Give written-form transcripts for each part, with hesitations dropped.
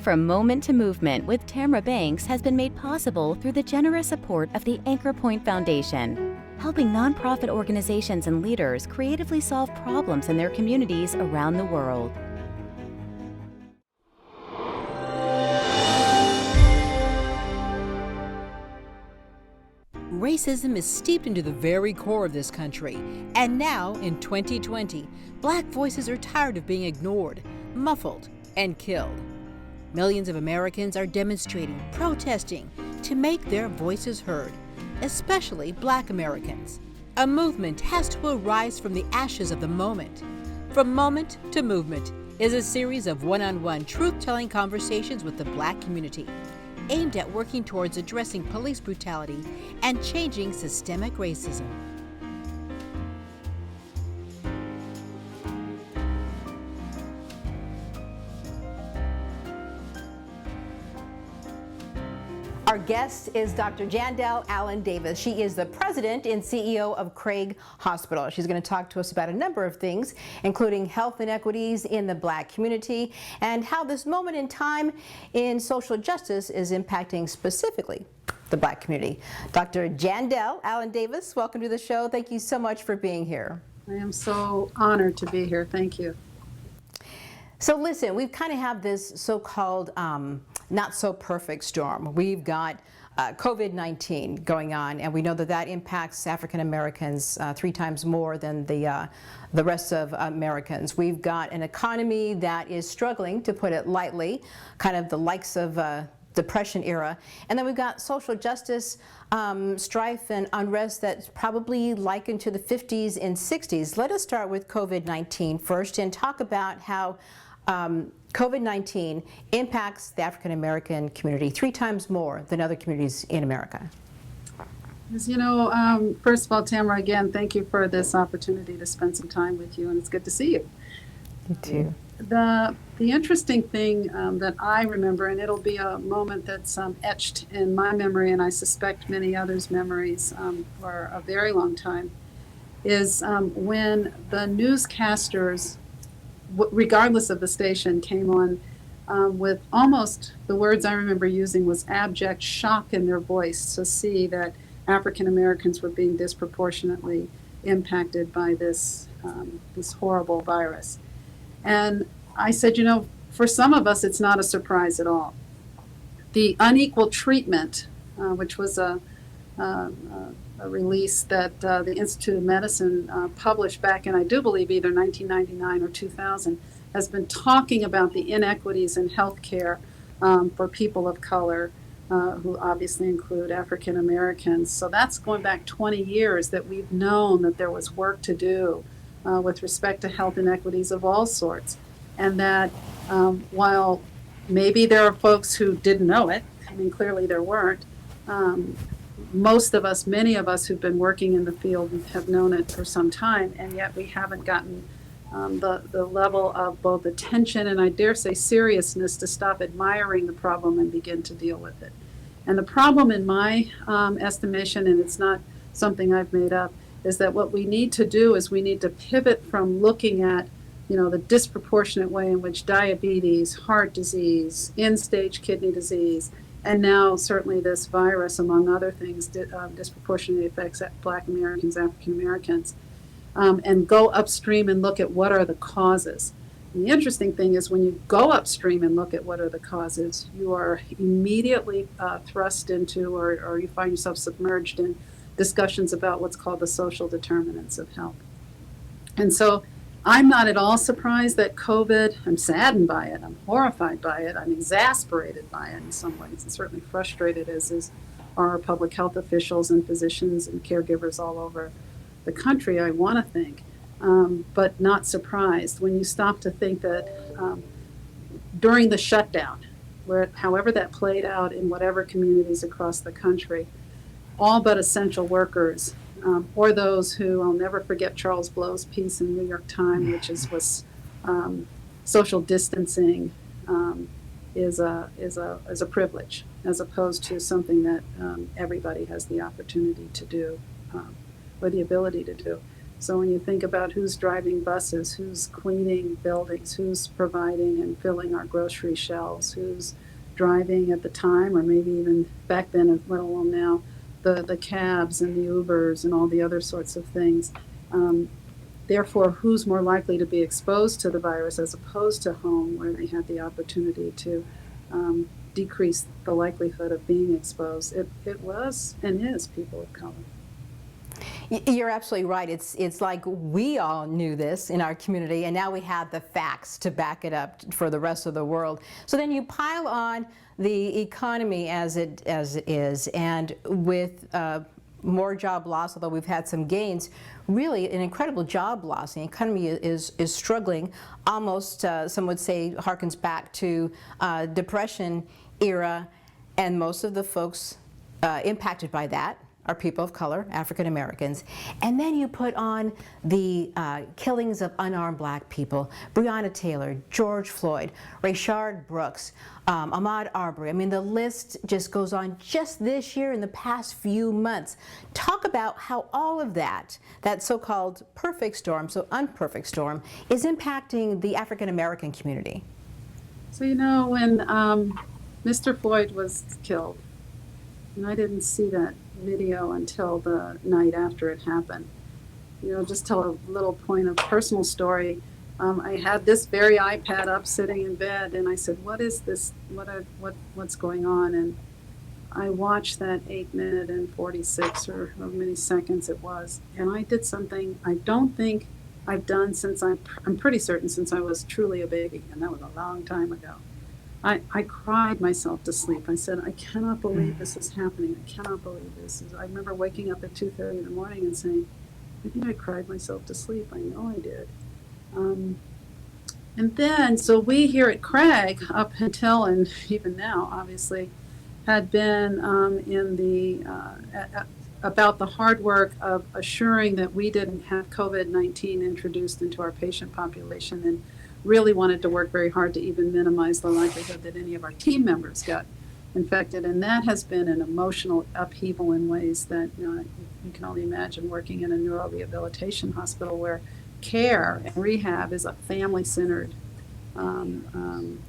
From Moment to Movement with Tamara Banks has been made possible through the generous support of the Anchor Point Foundation, helping nonprofit organizations and leaders creatively solve problems in their communities around the world. Racism is steeped into the very core of this country. And now, in 2020, Black voices are tired of being ignored, muffled, and killed. Millions of Americans are demonstrating, protesting to make their voices heard, especially Black Americans. A movement has to arise from the ashes of the moment. From Moment to Movement is a series of one-on-one truth-telling conversations with the Black community, aimed at working towards addressing police brutality and changing systemic racism. Our guest is Dr. Jandel Allen-Davis. She is the president and CEO of Craig Hospital. She's going to talk to us about a number of things, including health inequities in the Black community and how this moment in time in social justice is impacting specifically the Black community. Dr. Jandel Allen-Davis, welcome to the show. Thank you so much for being here. I am so honored to be here. Thank you. So listen, we kind of have this so-called not so perfect storm. We've got COVID-19 going on, and we know that that impacts African Americans 3 times more than the rest of Americans. We've got an economy that is struggling, to put it lightly, kind of the likes of Depression era. And then we've got social justice strife and unrest that's probably likened to the 50s and 60s. Let us start with COVID-19 first and talk about how COVID-19 impacts the African American community 3 times more than other communities in America. As you know, first of all, Tamara, again, thank you for this opportunity to spend some time with you, and it's good to see you. You too. The interesting thing that I remember, and it'll be a moment that's etched in my memory, and I suspect many others' memories for a very long time, is when the newscasters, regardless of the station, came on with almost, the words I remember using was abject shock in their voice to see that African Americans were being disproportionately impacted by this horrible virus. And I said, you know, for some of us, it's not a surprise at all. The unequal treatment, which was a release that the Institute of Medicine published back in, I do believe, either 1999 or 2000, has been talking about the inequities in healthcare for people of color, who obviously include African Americans. So that's going back 20 years that we've known that there was work to do with respect to health inequities of all sorts. And that while maybe there are folks who didn't know it, I mean, clearly there weren't, most of us, many of us who've been working in the field have known it for some time, and yet we haven't gotten the level of both attention and, I dare say, seriousness to stop admiring the problem and begin to deal with it. And the problem, in my estimation, and it's not something I've made up, is that what we need to do is we need to pivot from looking at, you know, the disproportionate way in which diabetes, heart disease, end-stage kidney disease, and now certainly this virus, among other things, disproportionately affects Black Americans, African Americans, and go upstream and look at what are the causes. And the interesting thing is when you go upstream and look at what are the causes, you are immediately thrust into, or you find yourself submerged in discussions about what's called the social determinants of health. And so I'm not at all surprised that COVID, I'm saddened by it, I'm horrified by it, I'm exasperated by it in some ways, and certainly frustrated, as are public health officials and physicians and caregivers all over the country, I want to think, but not surprised when you stop to think that during the shutdown, however that played out in whatever communities across the country, all but essential workers, or those who, I'll never forget Charles Blow's piece in the New York Times, which was social distancing is a privilege, as opposed to something that everybody has the opportunity to do, or the ability to do. So when you think about who's driving buses, who's cleaning buildings, who's providing and filling our grocery shelves, who's driving at the time, or maybe even back then, let alone now, the cabs and the Ubers and all the other sorts of things. Therefore, who's more likely to be exposed to the virus as opposed to home, where they had the opportunity to decrease the likelihood of being exposed? It was and is people of color. You're absolutely right. It's like we all knew this in our community, and now we have the facts to back it up for the rest of the world. So then you pile on the economy as it is, and with more job loss, although we've had some gains, really an incredible job loss. The economy is struggling, almost some would say harkens back to Depression era, and most of the folks impacted by that are people of color, African Americans. And then you put on the killings of unarmed black people, Breonna Taylor, George Floyd, Rayshard Brooks, Ahmaud Arbery. I mean, the list just goes on just this year in the past few months. Talk about how all of that so-called perfect storm, so unperfect storm, is impacting the African American community. So, when Mr. Floyd was killed, and I didn't see that video until the night after it happened. Just tell a little point of personal story. I had this very iPad up sitting in bed, and I said, what is this? What's going on? And I watched that 8 minute and 46 or however many seconds it was, and I did something I don't think I've done since I'm pretty certain since I was truly a baby, and that was a long time ago. I cried myself to sleep. I said, I cannot believe this is happening. I cannot believe this. I remember waking up at 2:30 in the morning and saying, I think I cried myself to sleep. I know I did. And then, so we here at Craig, up until and even now, obviously, had been about the hard work of assuring that we didn't have COVID-19 introduced into our patient population, and really wanted to work very hard to even minimize the likelihood that any of our team members got infected. And that has been an emotional upheaval in ways that you can only imagine, working in a neurorehabilitation hospital where care and rehab is a family-centered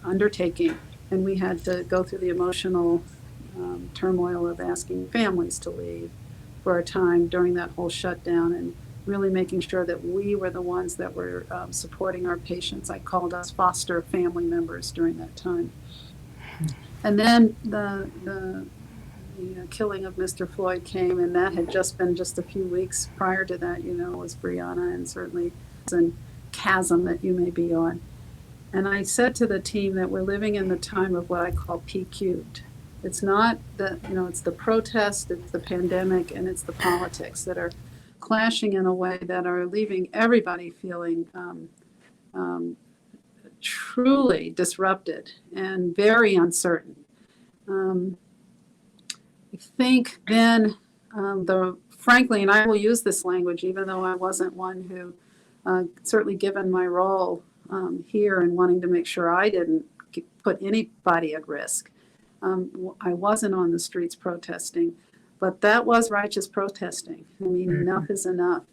undertaking. And we had to go through the emotional turmoil of asking families to leave for a time during that whole shutdown, and really making sure that we were the ones that were supporting our patients. I called us foster family members during that time. And then the killing of Mr. Floyd came, and that had just been just a few weeks prior to that, was Breonna, and certainly it's a chasm that you may be on. And I said to the team that we're living in the time of what I call P-cubed. It's not it's the protest, it's the pandemic, and it's the politics that are clashing in a way that are leaving everybody feeling truly disrupted and very uncertain. I think then, frankly, and I will use this language even though I wasn't one who, certainly given my role here and wanting to make sure I didn't put anybody at risk, I wasn't on the streets protesting. But that was righteous protesting. I mean, enough is enough.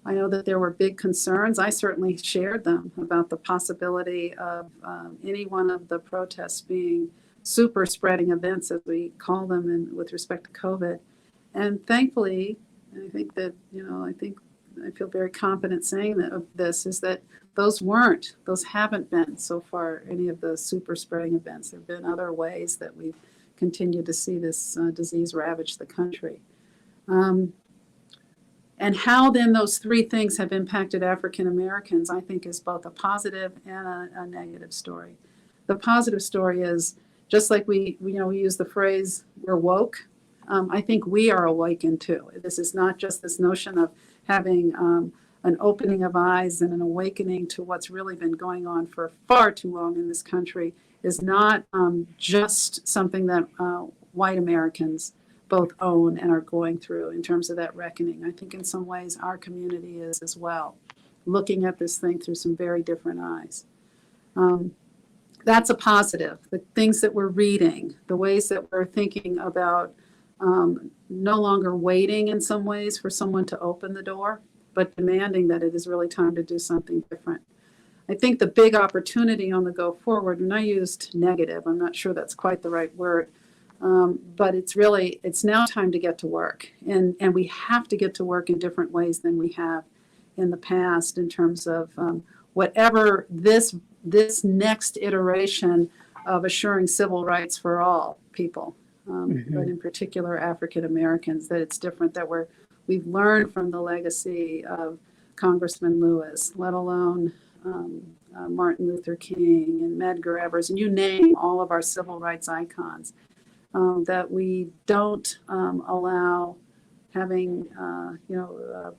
I know that there were big concerns. I certainly shared them about the possibility of any one of the protests being super spreading events, as we call them, with respect to COVID. And thankfully, I think that, I feel very confident saying that of this, is that those haven't been so far any of the super spreading events. There have been other ways that we've continue to see this disease ravage the country. And how then those three things have impacted African Americans, I think, is both a positive and a negative story. The positive story is, just like we use the phrase, we're woke, I think we are awakened too. This is not just this notion of having an opening of eyes and an awakening to what's really been going on for far too long in this country. Is not just something that white Americans both own and are going through in terms of that reckoning. I think in some ways our community is as well, looking at this thing through some very different eyes. That's a positive. The things that we're reading, the ways that we're thinking about no longer waiting in some ways for someone to open the door, but demanding that it is really time to do something different. I think the big opportunity on the go forward, and I used negative, I'm not sure that's quite the right word, but it's now time to get to work. And we have to get to work in different ways than we have in the past in terms of whatever this next iteration of assuring civil rights for all people, but in particular African Americans, that it's different, that we've learned from the legacy of Congressman Lewis, let alone Martin Luther King and Medgar Evers, and you name all of our civil rights icons, that we don't allow having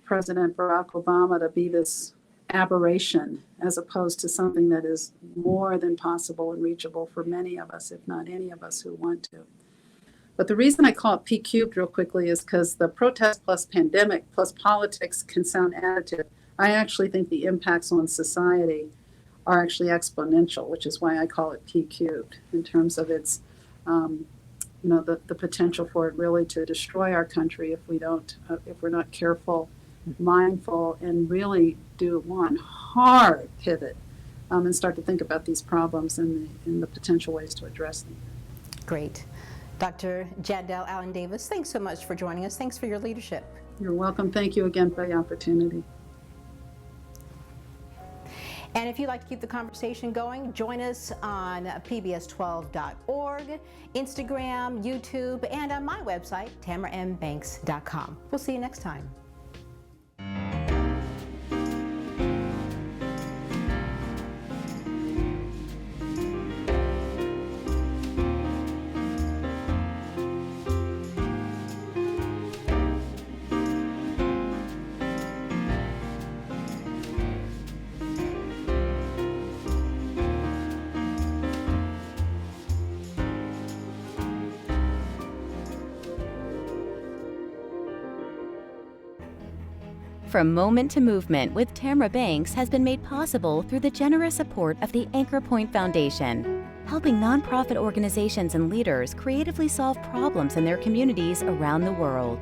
President Barack Obama to be this aberration, as opposed to something that is more than possible and reachable for many of us, if not any of us who want to. But the reason I call it P cubed real quickly is because the protest plus pandemic plus politics can sound additive. I actually think the impacts on society are actually exponential, which is why I call it P cubed in terms of its, the potential for it really to destroy our country if we're not careful, mindful, and really do one hard pivot and start to think about these problems and the potential ways to address them. Great. Dr. Jandel Allen-Davis, thanks so much for joining us. Thanks for your leadership. You're welcome. Thank you again for the opportunity. And if you'd like to keep the conversation going, join us on pbs12.org, Instagram, YouTube, and on my website, tamarambbanks.com. We'll see you next time. From Moment to Movement with Tamara Banks has been made possible through the generous support of the Anchor Point Foundation, helping nonprofit organizations and leaders creatively solve problems in their communities around the world.